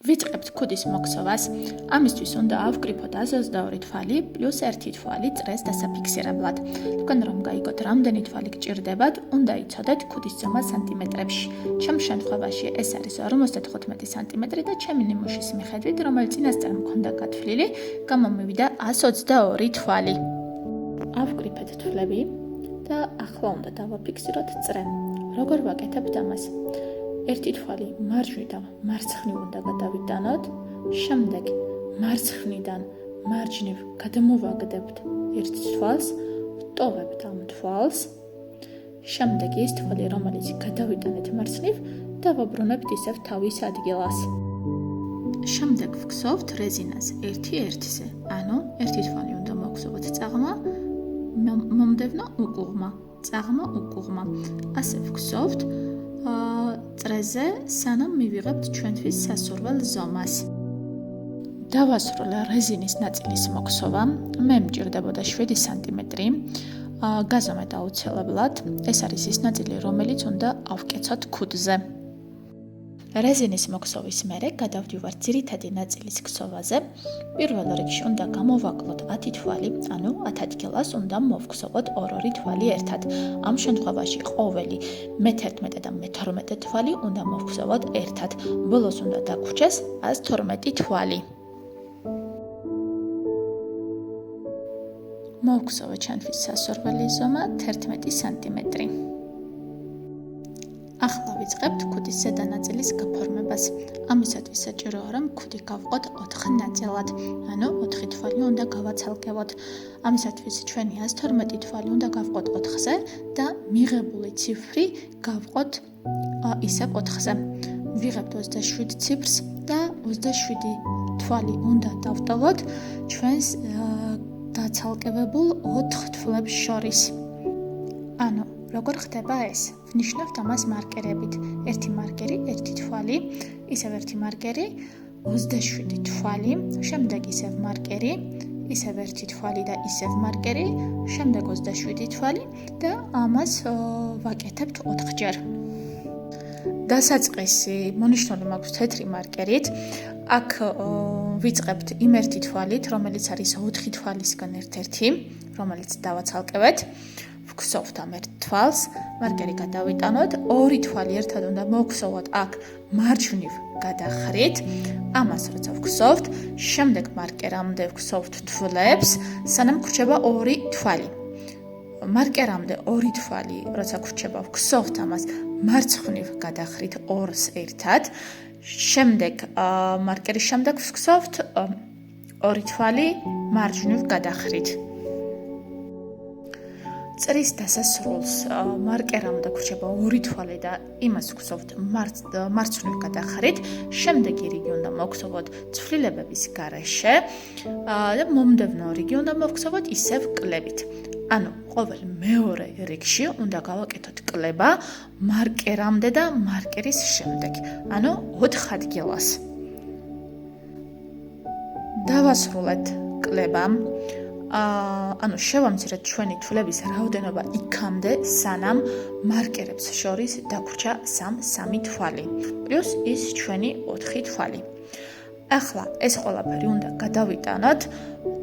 ვიწყებთ ქუდის მოქსოვას. ამისთვის უნდა ავკრიფოთ 122 თვალი პლუს 1 თვალი წრეს დასაფიქსირებლად. თქვენ რომ გაიგოთ რამდენი თვალი გჭირდებათ, უნდა იცოდეთ ქუდის ზომა სანტიმეტრებში. ჩემ შემთხვევაში ეს არის 55 სანტიმეტრი და ჩემი ნიმუშის მიხედვით, რომელიც წინასწარ მქონდა გათვლილი, გამომივიდა 122 თვალი. ავკრიფეთ თვლები და ახლა უნდა დავაფიქსიროთ წრე. როგორ ვაკეთებთ ამას? ერთი თვალი მარჯვნიდან მარცხნივ უნდა გადავიტანოთ, შემდეგ მარცხნიდან მარჯვნივ გადმოვაგდებთ ერთ თვალს, ვტოვებთ ამ თვალს, შემდეგ ის თვალი, რომელიც გადავიტანეთ მარცხნივ, დავაბრუნებთ ისევ თავის ადგილას. შემდეგ ვგზავნთ რეზინას ერთი-ერთზე, ანუ ერთი თვალი უნდა მოგზავნოთ წაღმა, მომდევნო უკუღმა, წაღმა უკუღმა. ასე ვგზავნთ წრეზე, სანამ მივიღებთ ჩვენთვის სასურველ ზომას. დავასრულე რეზინის ნაწილის მოქსოვა, მე მჭირდებოდა 7 სანტიმეტრი. გაზომეთ აუცილებლად, ეს არის ის ნაწილი, რომელიც უნდა ავკეცოთ ქუდზე. რეზინის მოქსოვის მერე გადავდივართ ძირითადი ნაწილის ქსოვაზე. პირველ რიგში უნდა გამოვაკლოთ 10 თვალი, ანუ 10 ადგილას უნდა მოვგზავნოთ 2 თვალი ერთად. ამ შემთხვევაში ყოველი მე-11 და მე-12 თვალი უნდა მოვგზავნოთ ერთად. ბოლოს უნდა დაგვრჩეს 112 თვალი. მოვგზავნოთ ჩვენთვის სასურველი ზომა 11 სანტიმეტრი. ახლა ვიწყებთ ქუდის ზედა ნაწილის გაფორმებას. ამისათვის საჭიროა, რომ ქუდი გავყოთ 4 ნაწილად, ანუ 4 თვალი უნდა გავაცალკევოთ. ამისათვის ჩვენი 112 თვალი უნდა გავყოთ 4-ზე და მიღებული ციფრი გავყოთ ისევ 4-ზე. ვიღებთ 27 ციფრს და 27 თვალი უნდა დავტოვოთ ჩვენს დაცალკევებულ 4 თვლებს შორის. ანუ როგორ ხდება ეს? ვნიშნავთ ამას მარკერებით. ერთი მარკერი, ერთი თვალი, ისევ ერთი მარკერი, 27 თვალი, შემდეგ ისევ მარკერი, ისევ ერთი თვალი და ისევ მარკერი, შემდეგ 27 თვალი და ამას ვაკეთებთ 4-ჯერ. დასაწყისი მონიშნული მაქვს თეთრი მარკერით. აქ ვიწყებთ იმ ერთი თვალით, რომელიც არის 4 თვალისგან ერთ-ერთი, რომელიც დავაცალკევეთ. ვგზავნთ ამ ერთ თვალს, მარკერი გადავიტანოთ, 2 თვალი ერთად უნდა მოვგზავნოთ აქ მარჯვნივ გადახრით. ამას როცა ვგზავნთ, შემდეგ მარკერამდე ვგზავნთ თვლებს, სანამ გრჩება 2 თვალი. მარკერამდე 2 თვალი, როცა გრჩება, ვგზავნთ ამას მარცხნივ გადახრით 2-ს ერთად. შემდეგ მარკერის შემდეგ ვგზავნთ 2 თვალი მარჯვნივ გადახრით. წრის დასასრულს მარკერამდე გრჩება 2 თვალი და იმას ვგზავნთ მარცხნივ გადახრით. შემდეგი რიგი უნდა მოვგზავნოთ ცვლილებების გარეშე და მომდევნო რიგი უნდა მოვგზავნოთ ისევ კლებით. ანუ ყოველ მეორე რიგში უნდა გავაკეთოთ კლება მარკერამდე და მარკერის შემდეგ, ანუ 4 ადგილას. დავასრულეთ კლება. ანუ შევამცირეთ ჩვენი თვლების რაოდენობა იქამდე, სანამ მარკერებს შორის დაგვრჩა 3 თვალი, პლუს ის ჩვენი 4 თვალი. ახლა ეს ყველაფერი უნდა გადავიტანოთ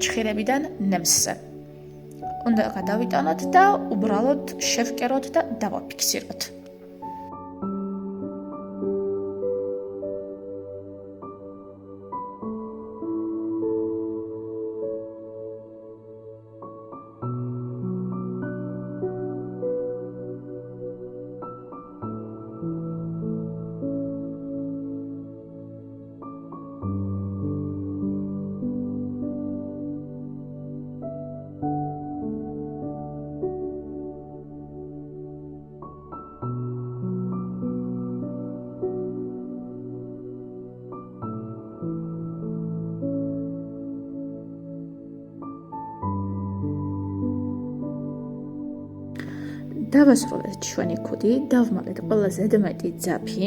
ჩხირებიდან ნემსზე. უნდა გადავიტანოთ და უბრალოდ შევკეროთ და დავაფიქსიროთ. დავასრულეთ ჩვენი ქუდი, დავმალეთ ყველა ზედმეტი ძაფი,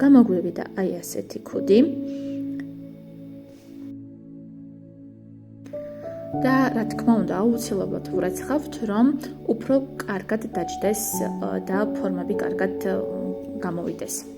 გამოგვივიდა აი ასეთი ქუდი. და რა თქმა უნდა, აუცილებლად ვრეცხავთ, რომ უფრო კარგად დაჯდეს და ფორმები კარგად გამოვიდეს.